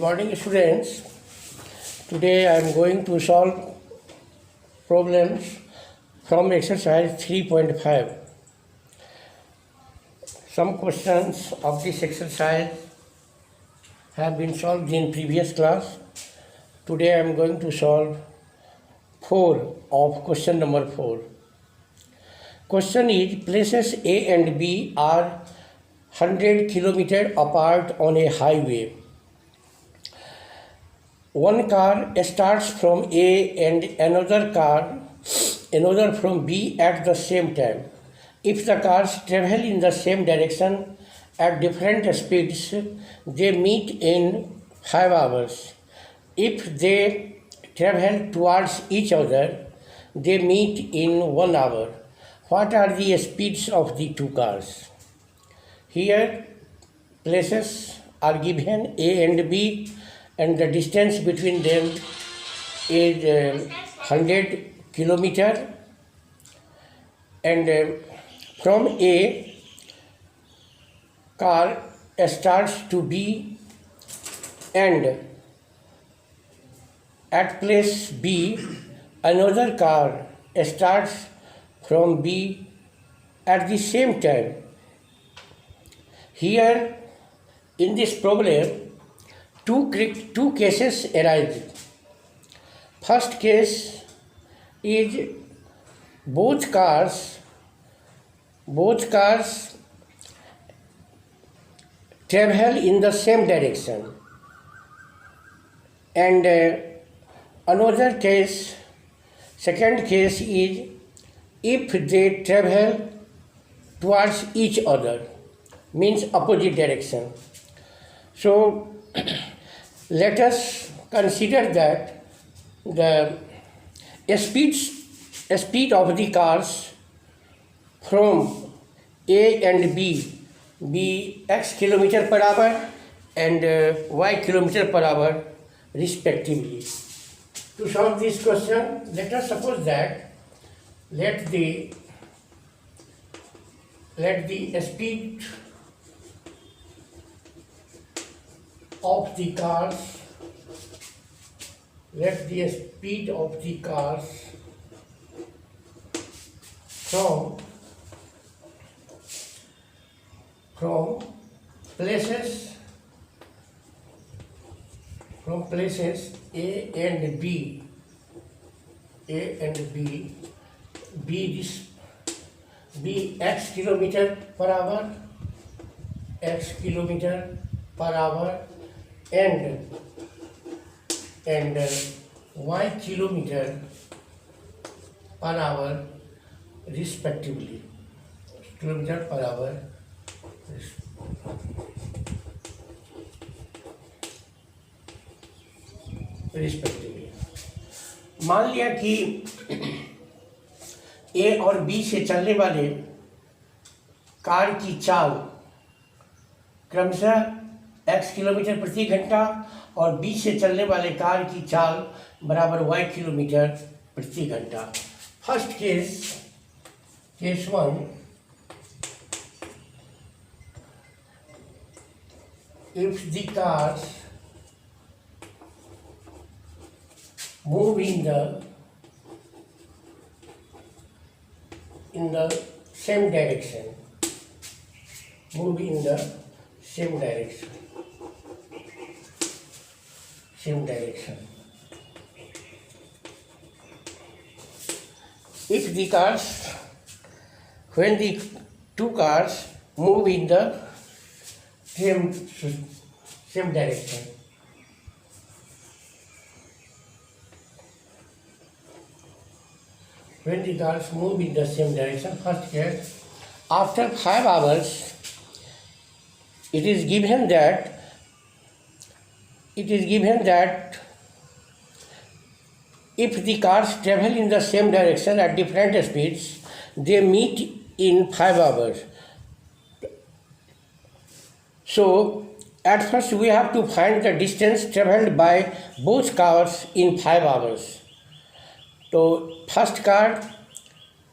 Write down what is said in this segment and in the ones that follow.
morning, students. Today I am going to solve problems from exercise 3.5. Some questions of this exercise have been solved in previous class. Today I am going to solve 4 of question number 4. Question is, places A and B are 100 kilometers apart on a highway. One car starts from A and another from B at the same time. If the cars travel in the same direction at different speeds, they meet in 5 hours. If they travel towards each other, they meet in 1 hour. What are the speeds of the two cars? Here, places are given A and B, and the distance between them is 100 kilometer, and from A, car starts to B, and at place B, another car starts from B at the same time. Here, in this problem, two cases arise. First case is both cars travel in the same direction, and another case, second case is if they travel towards each other, means opposite direction. So let us consider that the speed of the cars from A and B be x kilometer per hour and y kilometer per hour respectively. To solve this question, let us suppose that let the speed of the cars from places A and B be x kilometer per hour and y kilometer per hour respectively. Kilometer per hour respectively. मान लिया कि ए और B से चलने वाले car की चाल क्रमशः x किलोमीटर प्रति घंटा और बी से चलने वाले कार की चाल बराबर y किलोमीटर प्रति घंटा. First case 1, if the cars move in the same direction, if the cars, when the two cars move in the same direction, first case, after 5 hours, it is given that if the cars travel in the same direction at different speeds, they meet in 5 hours. So at first we have to find the distance traveled by both cars in 5 hours. So first car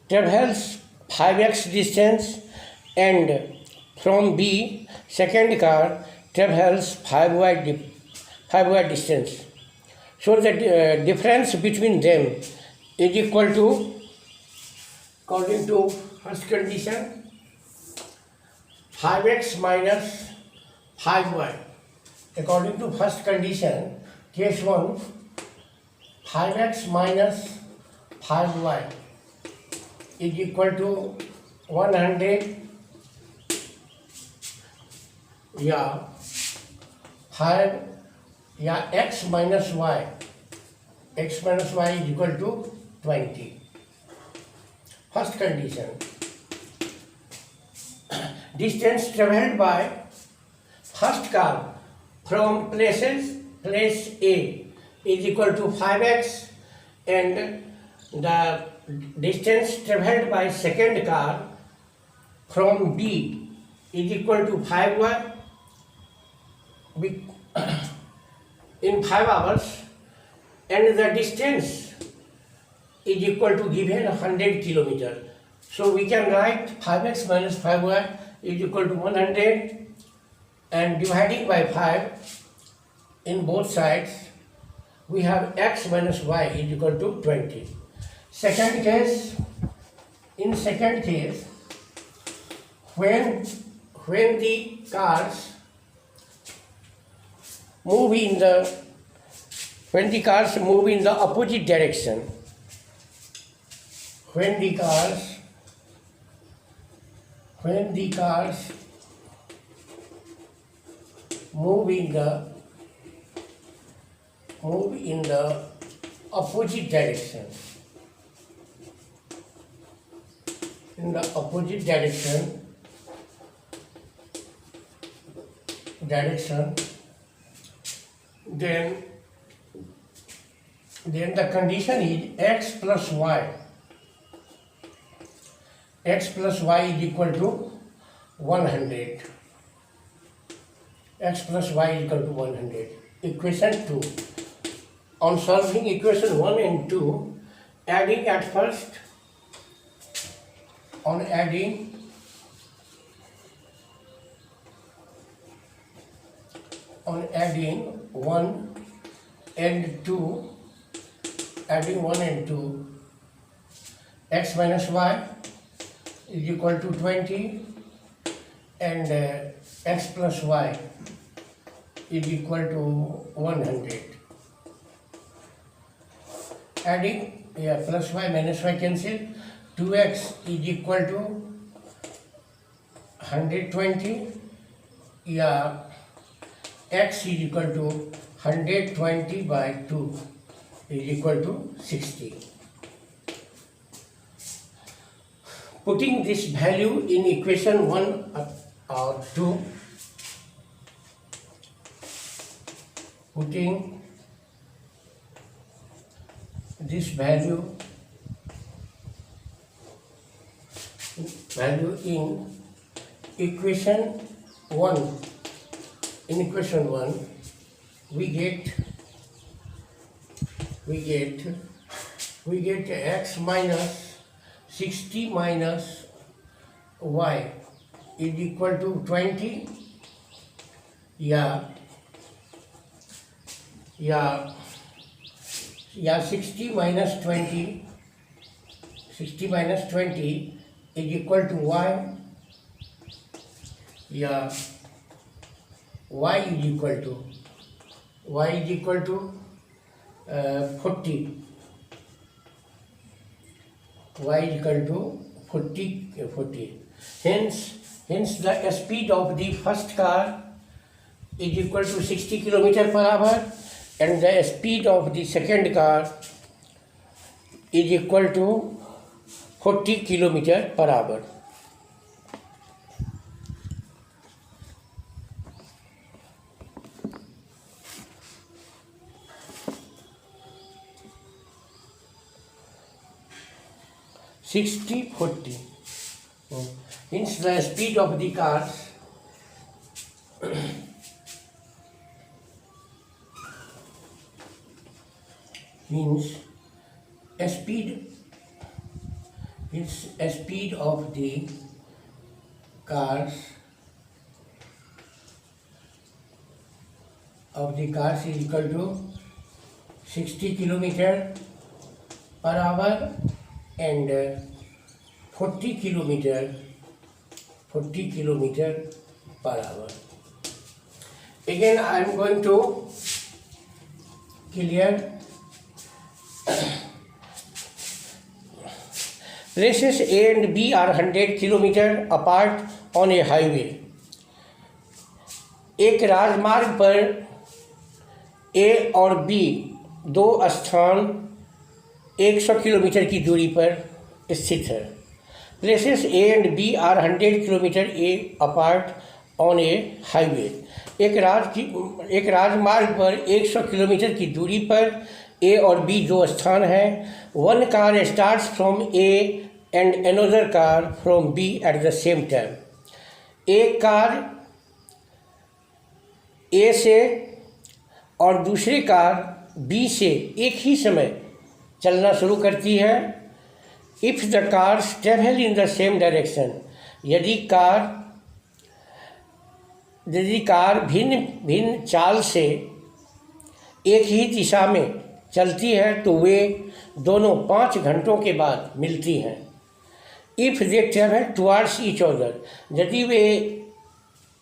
travels 5x distance, and from B second car travels 5y 5y distance. So the difference between them is equal to, according to first condition, 5x minus 5y. According to first condition, case 1, 5x minus 5y is equal to 100, yeah, 5, yeah, x minus y is equal to 20. First condition, distance traveled by first car from place A is equal to 5x, and the distance traveled by second car from B is equal to 5y. In 5 hours, and the distance is equal to given 100 kilometer. So we can write 5x minus 5y is equal to 100, and dividing by 5 in both sides, we have x minus y is equal to 20. Second case, in second case, when the cars move in the opposite direction, when the cars move in the opposite direction, then the condition is x plus y is equal to 100. X plus y is equal to 100. Equation 2. On solving equation 1 and 2, adding at first, on adding 1 and 2, x minus y is equal to 20, and x plus y is equal to 100. Adding, plus y minus y cancel, 2x is equal to 120, x is equal to 120 by 2 is equal to 60. Putting this value in equation 1 or 2, putting this value in equation 1, we get x minus 60 minus y is equal to 20. 60 minus 20 is equal to y. Y is equal to 40. Y is equal to 40. Hence the speed of the first car is equal to 60 km per hour, and the speed of the second car is equal to 40 km per hour. Hence the speed of the cars means a speed of the cars of the cars is equal to 60 kilometer per hour and 40 kilometer per hour. Again, I am going to clear. Places A and B are 100 kilometer apart on a highway. एक राजमार्ग पर A और B दो स्थान 100 kilometre की दूरी पर स्थित है. Places A and B are 100 kilometer apart on a highway. एक राजमार्ग पर 100 किलोमीटर की दूरी पर A और B दो स्थान हैं. One car starts from A and another car from B at the same time. एक कार A से और दूसरी कार B से एक ही समय चलना शुरू करती है. If the cars travel in the same direction, यदि कार भिन्न भिन्न चाल से एक ही दिशा में चलती है तो वे दोनों 5 घंटों के बाद मिलती हैं. If they travel towards each other, यदि वे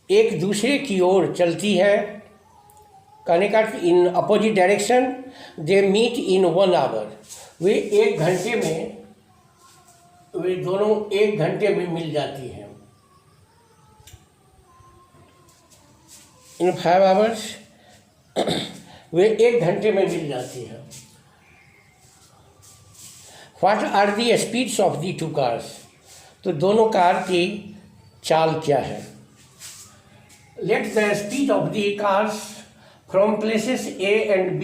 एक दूसरे की ओर चलती है, कहने का in opposite direction, they meet in 1 hour, वे दोनों 1 घंटे में मिल जाती हैं. इन 5 hours वे 1 घंटे में मिल जाती हैं. What are the speeds of the two cars? तो दोनों कार की चाल क्या है? Let the speed of the cars from places A and B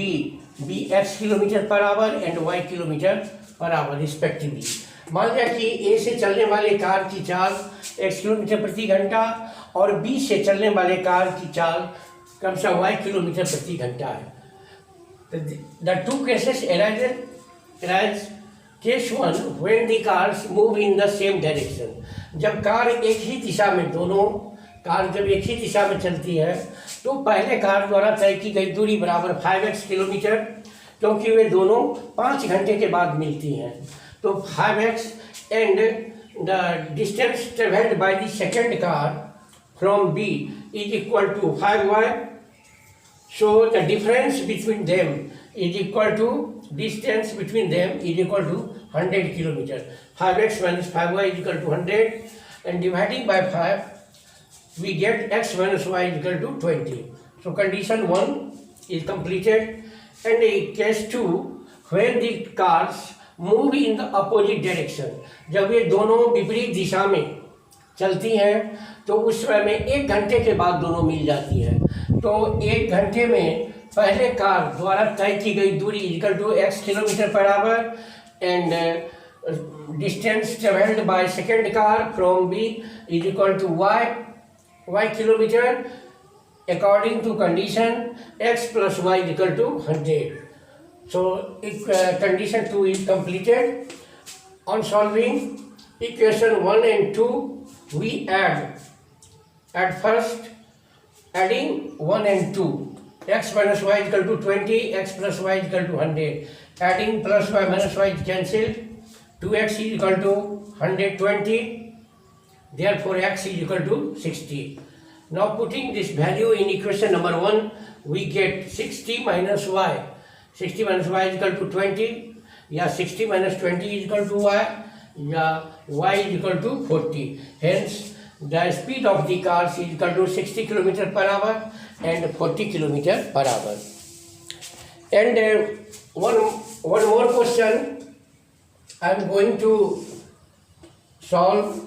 be x kilometre per our and y kilometre per our respectively. मान लिया कि A से चलने वाले कार की चाल x किलोमीटर प्रति घंटा और B से चलने वाले कार की चाल कम से y किलोमीटर प्रति घंटा है. The two cases arise. Case 1, when the cars move in the same direction. जब कार एक ही दिशा में जब एक ही दिशा में चलती है तो पहले कार द्वारा तय की गई दूरी बराबर 5x किलोमीटर, क्योंकि वे दोनों 5 घंटे के बाद मिलती हैं. तो 5x and the distance travelled by the second car from B is equal to 5y. So the difference between them is equal to distance between them is equal to 100 kilometer. 5x minus 5y is equal to 100 and dividing by 5 we get x minus y is equal to 20. So condition 1 is completed. And in case 2, when the cars move in the opposite direction, जब ये दोनों विपरीत दिशा में चलती हैं तो उस समय में 1 घंटे के बाद दोनों मिल जाती हैं. तो 1 घंटे में पहले कार द्वारा तय की गई दूरी equal to x kilometre per hour and distance travelled by second car from B is equal to y kilometre according to condition x plus y is equal to 100. So if condition 2 is completed, on solving equation 1 and 2 we add at first adding 1 and 2, x minus y is equal to 20, x plus y is equal to 100. Adding plus y minus y is cancelled. 2x is equal to 120. Therefore, x is equal to 60. Now, putting this value in equation number 1, we get 60 minus y. 60 minus y is equal to 20. Yeah, 60 minus 20 is equal to y. Yeah, y is equal to 40. Hence, the speed of the cars is equal to 60 km per hour and 40 km per hour. And one more question I am going to solve.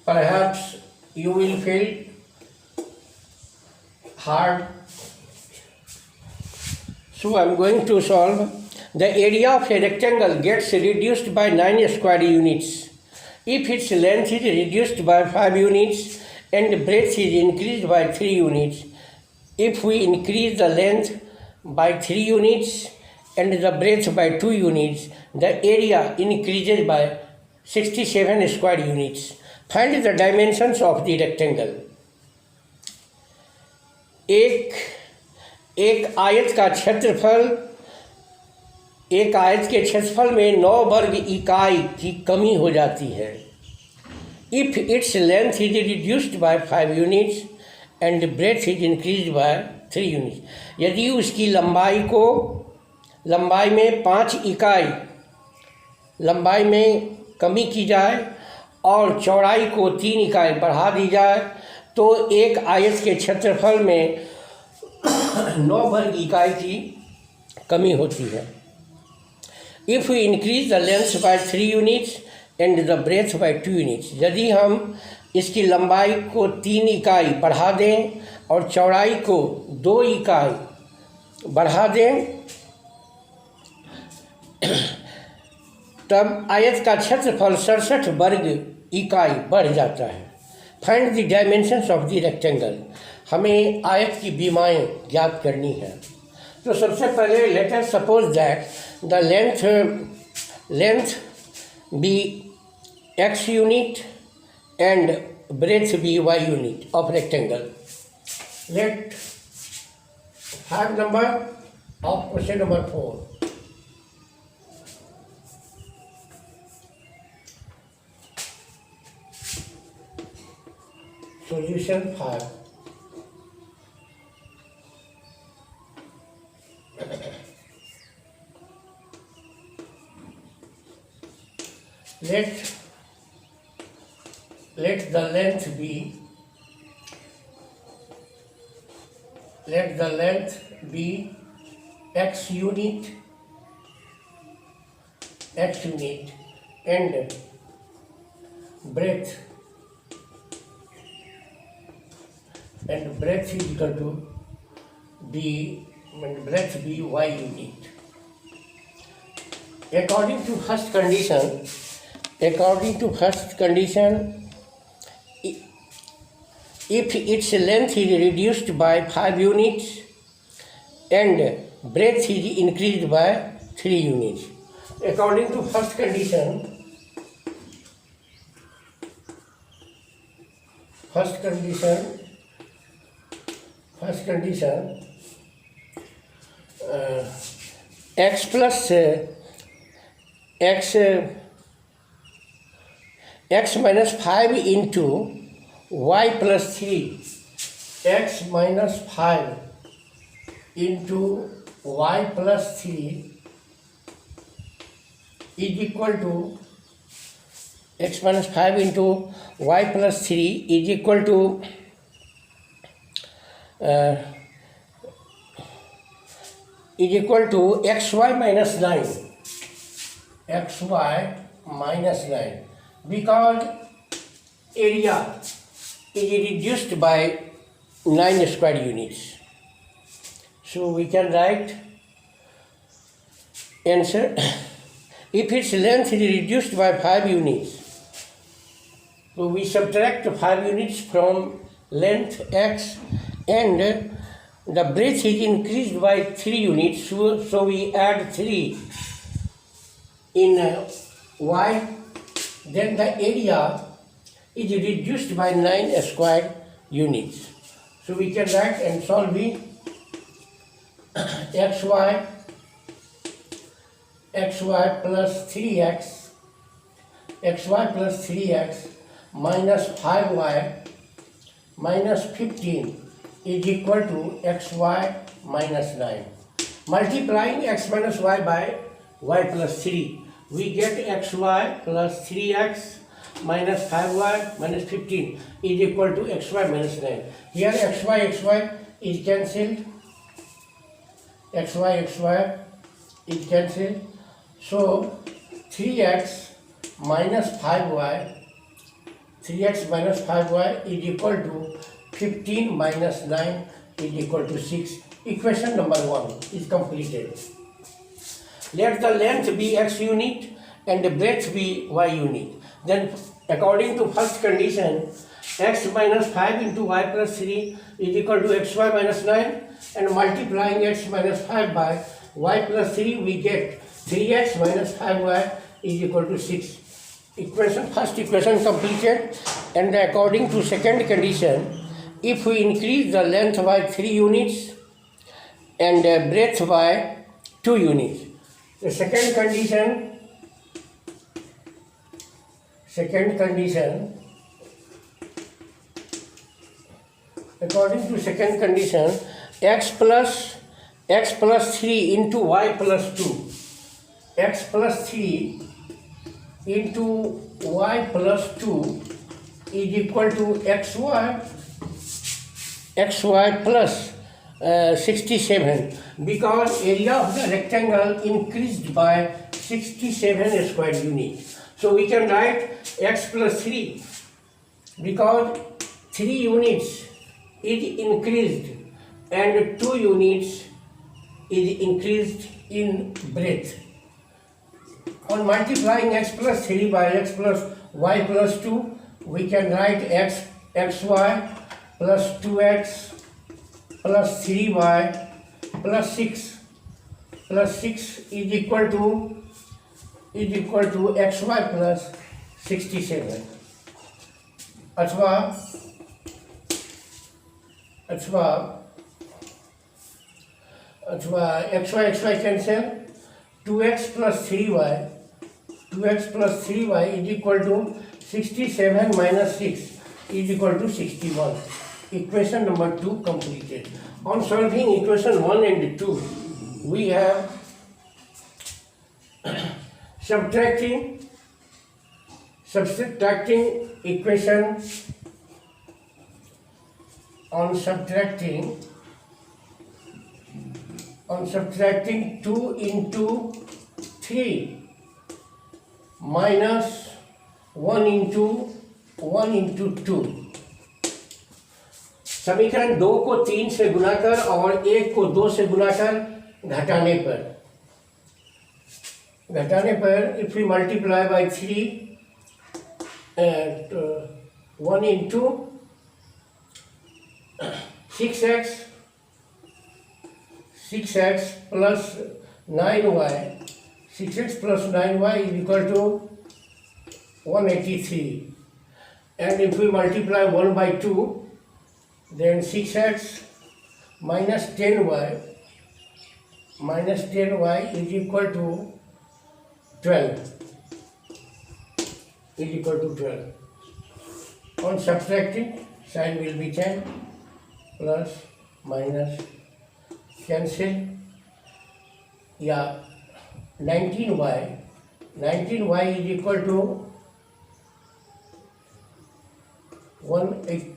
Perhaps you will feel hard. So I am going to solve. The area of a rectangle gets reduced by 9 square units if its length is reduced by 5 units and breadth is increased by 3 units. If we increase the length by 3 units and the breadth by 2 units, the area increases by 67 square units. Find the dimensions of the rectangle. एक एक आयत का क्षेत्रफल, एक आयत के क्षेत्रफल में 9 वर्ग इकाई की कमी हो जाती है। If its length is reduced by 5 units and breadth is increase by 3 units, यदि उसकी लंबाई में 5 इकाई लंबाई में कमी की जाए और चौड़ाई को 3 इकाई बढ़ा दी जाए तो एक आयत के क्षेत्रफल में 9 वर्ग इकाई की कमी होती है। If we increase the length by 3 units and the breadth by 2 units, यदि हम इसकी लंबाई को 3 इकाई बढ़ा दें और चौड़ाई को 2 इकाई बढ़ा दें तब आयत का क्षेत्रफल 67 वर्ग इकाई बढ़ जाता है। Find the dimensions of the rectangle, हमें आयत की बीमाएँ ज्ञात करनी है। तो सबसे पहले let us suppose that the length be x unit and breadth be y unit of rectangle. Let fact number of question number 4. Solution 5. Let the length be x unit and breadth is equal to breadth be y unit. According to first condition, if its length is reduced by 5 units and breadth is increased by 3 units. According to first condition, x plus x minus 5 into y plus 3, x minus 5 into y plus 3 is equal to x minus 5 into y plus 3 is equal to xy minus 9, because area is reduced by 9 square units. So we can write answer. If its length is reduced by 5 units, so we subtract 5 units from length x and the breadth is increased by 3 units, so we add 3 in y, then the area is reduced by 9 square units. So we can write and solve it. xy plus 3x minus 5y minus 15 is equal to xy minus 9. Multiplying x minus y by y plus 3, we get xy plus 3x minus 5y minus 15 is equal to xy minus 9. Here xy is cancelled. xy is cancelled. So 3x minus 5y is equal to 15 minus 9 is equal to 6. Equation number 1 is completed. Let the length be x unit and the breadth be y unit. Then according to first condition, x minus 5 into y plus 3 is equal to xy minus 9, and multiplying x minus 5 by y plus 3, we get 3x minus 5y is equal to 6. First equation completed, and according to second condition, if we increase the length by 3 units and breadth by 2 units. The second condition, according to second condition, x plus 3 into y plus 2, x plus 3 into y plus 2 is equal to xy plus 67, because area of the rectangle increased by 67 square units. So we can write x plus 3, because 3 units is increased and 2 units is increased in breadth. On multiplying x plus 3 by x plus y plus 2, we can write xy plus 2x plus 3y plus 6 is equal to xy plus 67. अथवा xy cancel, 2x plus 3y is equal to 67 minus 6 is equal to 61. Equation number 2 completed. On solving equation 1 and 2, we have subtracting equation. On subtracting 2 into 3 minus 1 into 2, समीकरण 2 को 3 से गुना कर और 1 को 2 से गुना कर घटाने पर if we multiply by 3 1 into 6x plus 9y, 6x plus 9y is equal to 183, and if we multiply 1 by 2, then 6x minus 10y is equal to 12. On subtracting, sign will be 10, plus minus cancel, 19y is equal to 180,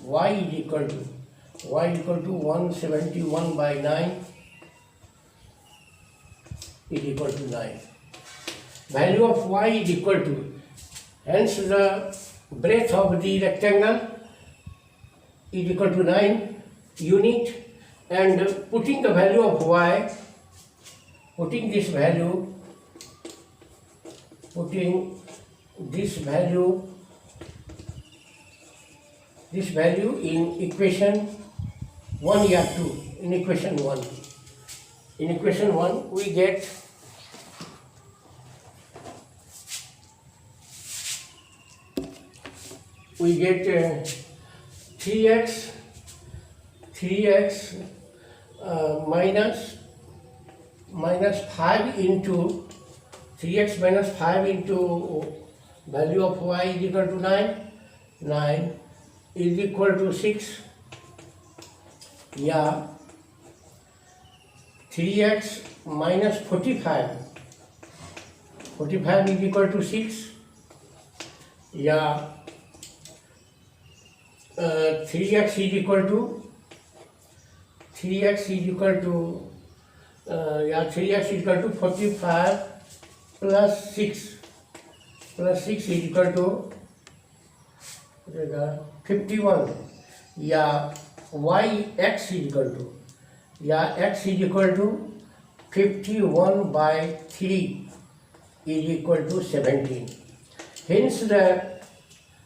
y is equal to 171 by 9 is equal to 9. Value of y is equal to, hence the breadth of the rectangle is equal to 9 unit, and putting the value of y, putting this value in equation 1 या 2, in equation 1 we get 3x minus 5 into 3x minus 5 into value of y is equal to 9 is equal to 6, 3x minus 45 is equal to 6, 3x is equal to 45 plus 6 is equal to 51, x is equal to 51 by 3 is equal to 17. Hence the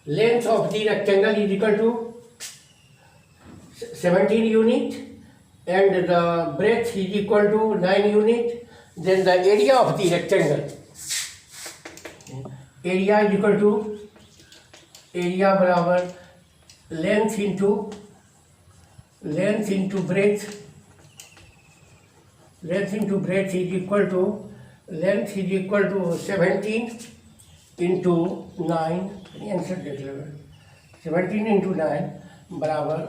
length of the rectangle is equal to 17 unit and the breadth is equal to 9 unit. Then the area of the rectangle, area is equal to, area बराबर length into breadth. Length into breadth is equal to 17 into 9. Answer देख लो, 17 into 9 बराबर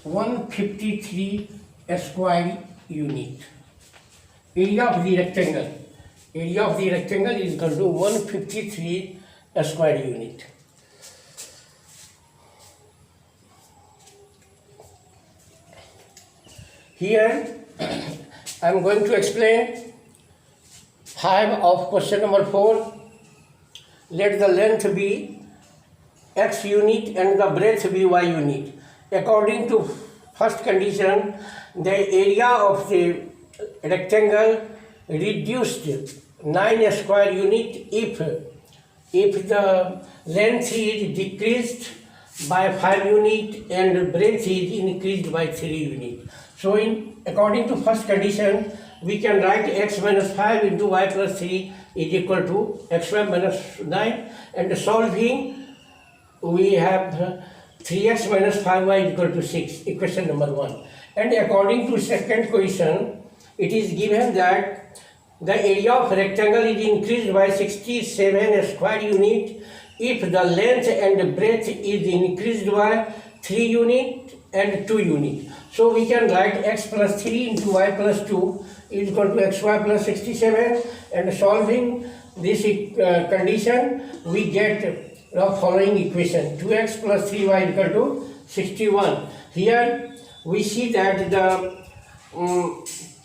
153 square unit. Area of the rectangle is equal to 153 square unit. Here I am going to explain 5 of question number 4. Let the length be x unit and the breadth be y unit. According to first condition, the area of the rectangle reduced 9 square unit if the length is decreased by 5 unit and breadth is increased by 3 unit. So according to first condition, we can write x minus 5 into y plus 3 is equal to xy minus 9, and solving we have 3x minus 5y is equal to 6, equation number 1. And according to second question, it is given that the area of rectangle is increased by 67 square unit if the length and breadth is increased by 3 unit and 2 unit. So we can write x plus 3 into y plus 2 is equal to xy plus 67, and solving this condition we get the following equation: 2x plus 3y equal to 61. Here we see that the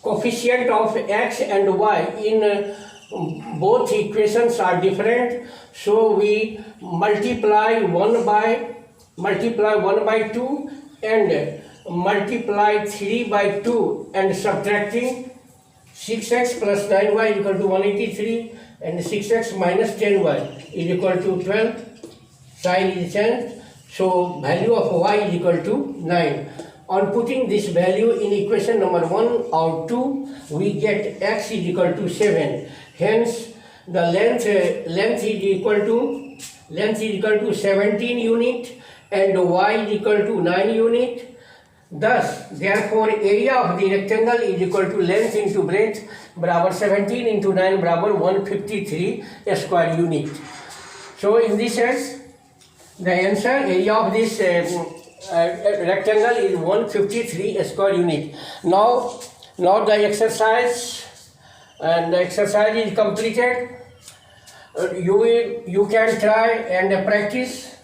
coefficient of x and y in both equations are different, so we multiply 1 by 2 and multiply 3 by 2 and subtracting 6x plus 9y equal to 183 and 6x minus 10y is equal to 12. Sign is changed, so value of y is equal to 9. On putting this value in equation number 1 or 2, we get x is equal to 7. Hence the length is equal to 17 unit and y is equal to 9 unit. Thus, therefore, area of the rectangle is equal to length into breadth बराबर 17 into 9 बराबर 153 square unit. So, in this sense, the answer area of this rectangle is 153 square unit. Now the exercise is completed. You can try and practice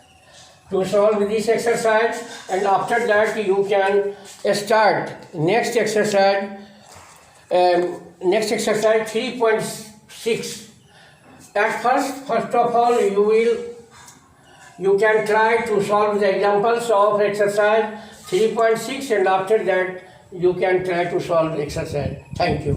to solve this exercise, and after that you can start next exercise 3.6. At first of all you can try to solve the examples of exercise 3.6, and after that you can try to solve exercise. Thank you.